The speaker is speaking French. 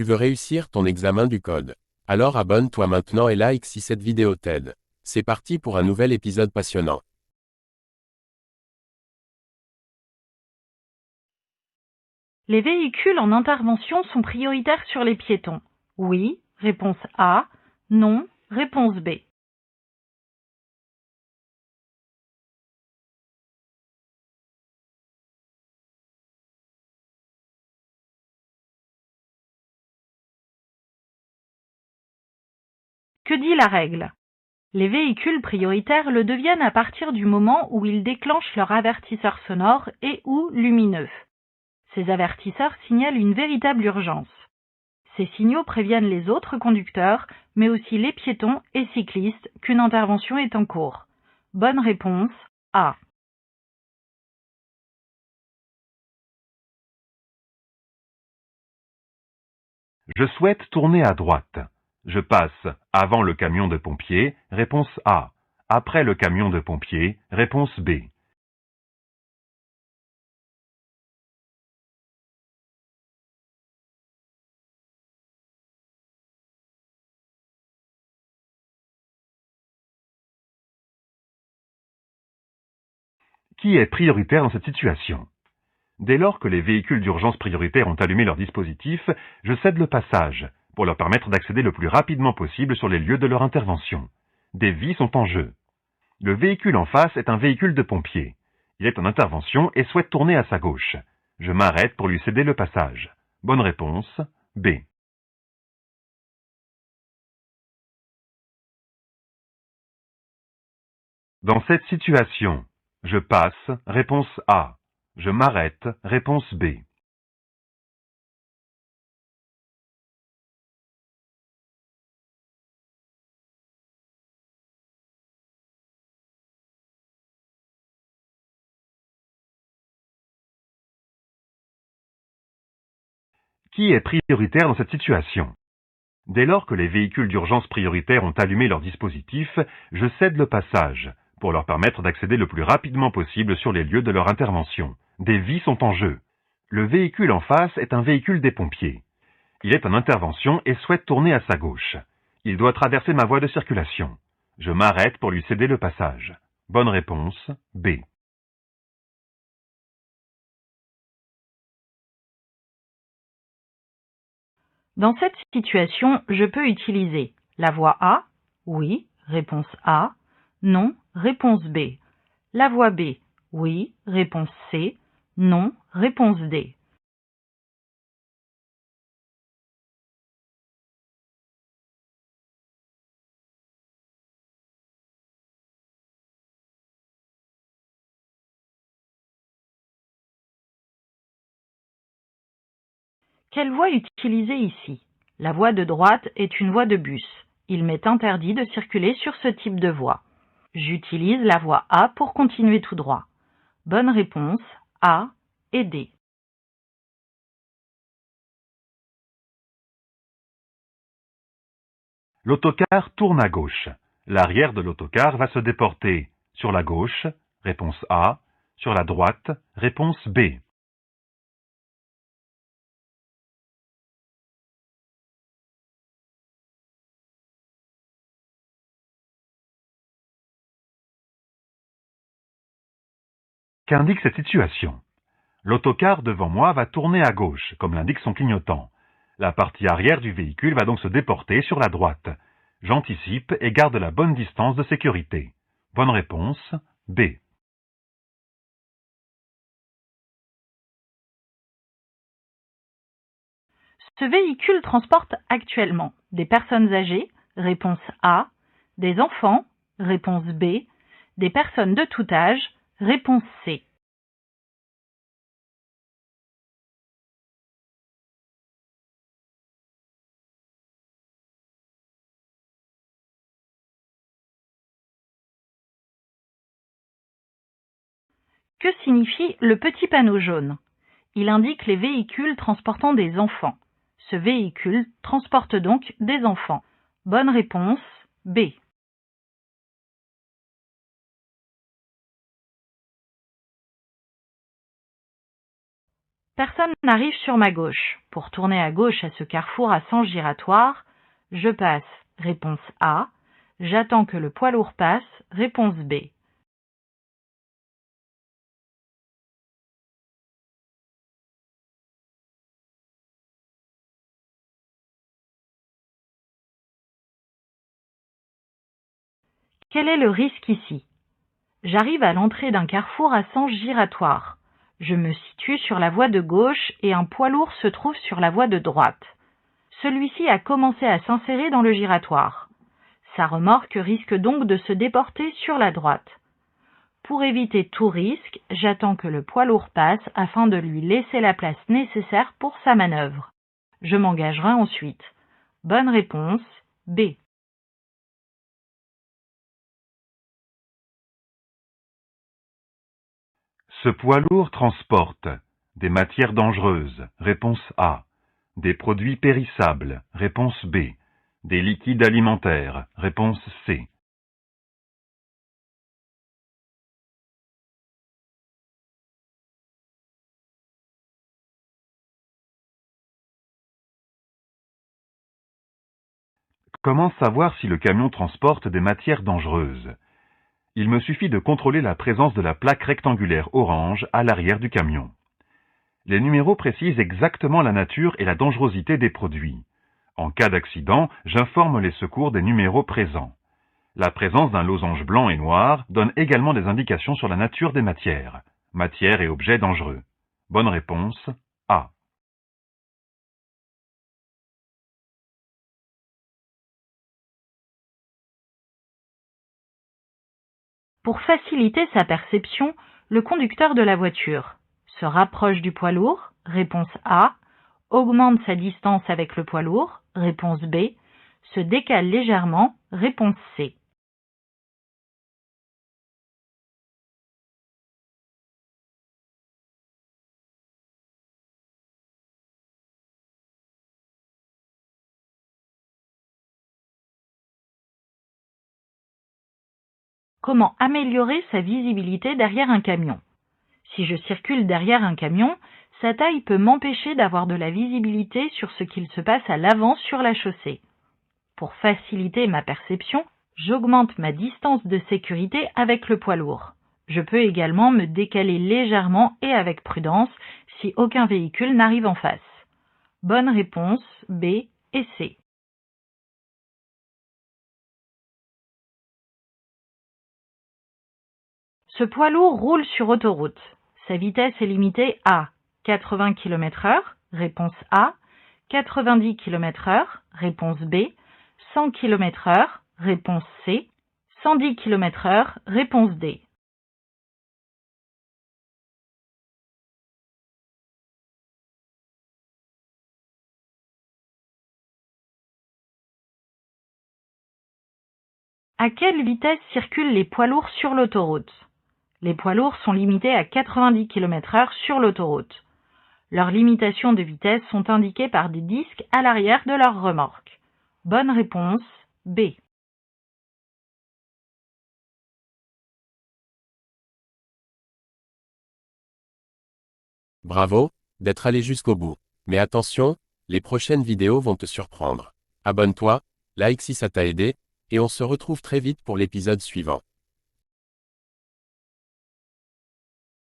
Tu veux réussir ton examen du code. Alors abonne-toi maintenant et like si cette vidéo t'aide. C'est parti pour un nouvel épisode passionnant. Les véhicules en intervention sont prioritaires sur les piétons. Oui, réponse A. Non, réponse B. Que dit la règle? Les véhicules prioritaires le deviennent à partir du moment où ils déclenchent leur avertisseur sonore et ou lumineux. Ces avertisseurs signalent une véritable urgence. Ces signaux préviennent les autres conducteurs, mais aussi les piétons et cyclistes qu'une intervention est en cours. Bonne réponse A. Je souhaite tourner à droite. Je passe avant le camion de pompiers, réponse A. Après le camion de pompiers, réponse B. Qui est prioritaire dans cette situation? Dès lors que les véhicules d'urgence prioritaires ont allumé leur dispositif, je cède le passage, pour leur permettre d'accéder le plus rapidement possible sur les lieux de leur intervention. Des vies sont en jeu. Le véhicule en face est un véhicule de pompiers. Il est en intervention et souhaite tourner à sa gauche. Je m'arrête pour lui céder le passage. Bonne réponse, B. Dans cette situation, je passe, réponse A. Je m'arrête, réponse B. Qui est prioritaire dans cette situation? Dès lors que les véhicules d'urgence prioritaires ont allumé leur dispositif, je cède le passage, pour leur permettre d'accéder le plus rapidement possible sur les lieux de leur intervention. Des vies sont en jeu. Le véhicule en face est un véhicule des pompiers. Il est en intervention et souhaite tourner à sa gauche. Il doit traverser ma voie de circulation. Je m'arrête pour lui céder le passage. Bonne réponse, B. Dans cette situation, je peux utiliser la voie A, oui, réponse A, non, réponse B. La voie B, oui, réponse C, non, réponse D. Quelle voie utiliser ici? La voie de droite est une voie de bus. Il m'est interdit de circuler sur ce type de voie. J'utilise la voie A pour continuer tout droit. Bonne réponse A et D. L'autocar tourne à gauche. L'arrière de l'autocar va se déporter sur la gauche, réponse A, sur la droite, réponse B. Qu'indique cette situation? L'autocar devant moi va tourner à gauche, comme l'indique son clignotant. La partie arrière du véhicule va donc se déporter sur la droite. J'anticipe et garde la bonne distance de sécurité. Bonne réponse, B. Ce véhicule transporte actuellement des personnes âgées, réponse A, des enfants, réponse B, des personnes de tout âge, réponse C. Que signifie le petit panneau jaune? Il indique les véhicules transportant des enfants. Ce véhicule transporte donc des enfants. Bonne réponse, B. Personne n'arrive sur ma gauche. Pour tourner à gauche à ce carrefour à sens giratoire, je passe, réponse A. J'attends que le poids lourd passe, réponse B. Quel est le risque ici? J'arrive à l'entrée d'un carrefour à sens giratoire. Je me situe sur la voie de gauche et un poids lourd se trouve sur la voie de droite. Celui-ci a commencé à s'insérer dans le giratoire. Sa remorque risque donc de se déporter sur la droite. Pour éviter tout risque, j'attends que le poids lourd passe afin de lui laisser la place nécessaire pour sa manœuvre. Je m'engagerai ensuite. Bonne réponse, B. Ce poids lourd transporte des matières dangereuses, réponse A. Des produits périssables, réponse B. Des liquides alimentaires, réponse C. Comment savoir si le camion transporte des matières dangereuses? Il me suffit de contrôler la présence de la plaque rectangulaire orange à l'arrière du camion. Les numéros précisent exactement la nature et la dangerosité des produits. En cas d'accident, j'informe les secours des numéros présents. La présence d'un losange blanc et noir donne également des indications sur la nature des matières. Matières et objets dangereux. Bonne réponse, A. Pour faciliter sa perception, le conducteur de la voiture se rapproche du poids lourd, réponse A, augmente sa distance avec le poids lourd, réponse B, se décale légèrement, réponse C. Comment améliorer sa visibilité derrière un camion? Si je circule derrière un camion, sa taille peut m'empêcher d'avoir de la visibilité sur ce qu'il se passe à l'avant sur la chaussée. Pour faciliter ma perception, j'augmente ma distance de sécurité avec le poids lourd. Je peux également me décaler légèrement et avec prudence si aucun véhicule n'arrive en face. Bonne réponse, B et C. Ce poids lourd roule sur autoroute. Sa vitesse est limitée à 80 km/h, réponse A, 90 km/h, réponse B, 100 km/h, réponse C, 110 km/h, réponse D. À quelle vitesse circulent les poids lourds sur l'autoroute? Les poids lourds sont limités à 90 km/h sur l'autoroute. Leurs limitations de vitesse sont indiquées par des disques à l'arrière de leur remorque. Bonne réponse, B. Bravo, d'être allé jusqu'au bout. Mais attention, les prochaines vidéos vont te surprendre. Abonne-toi, like si ça t'a aidé, et on se retrouve très vite pour l'épisode suivant.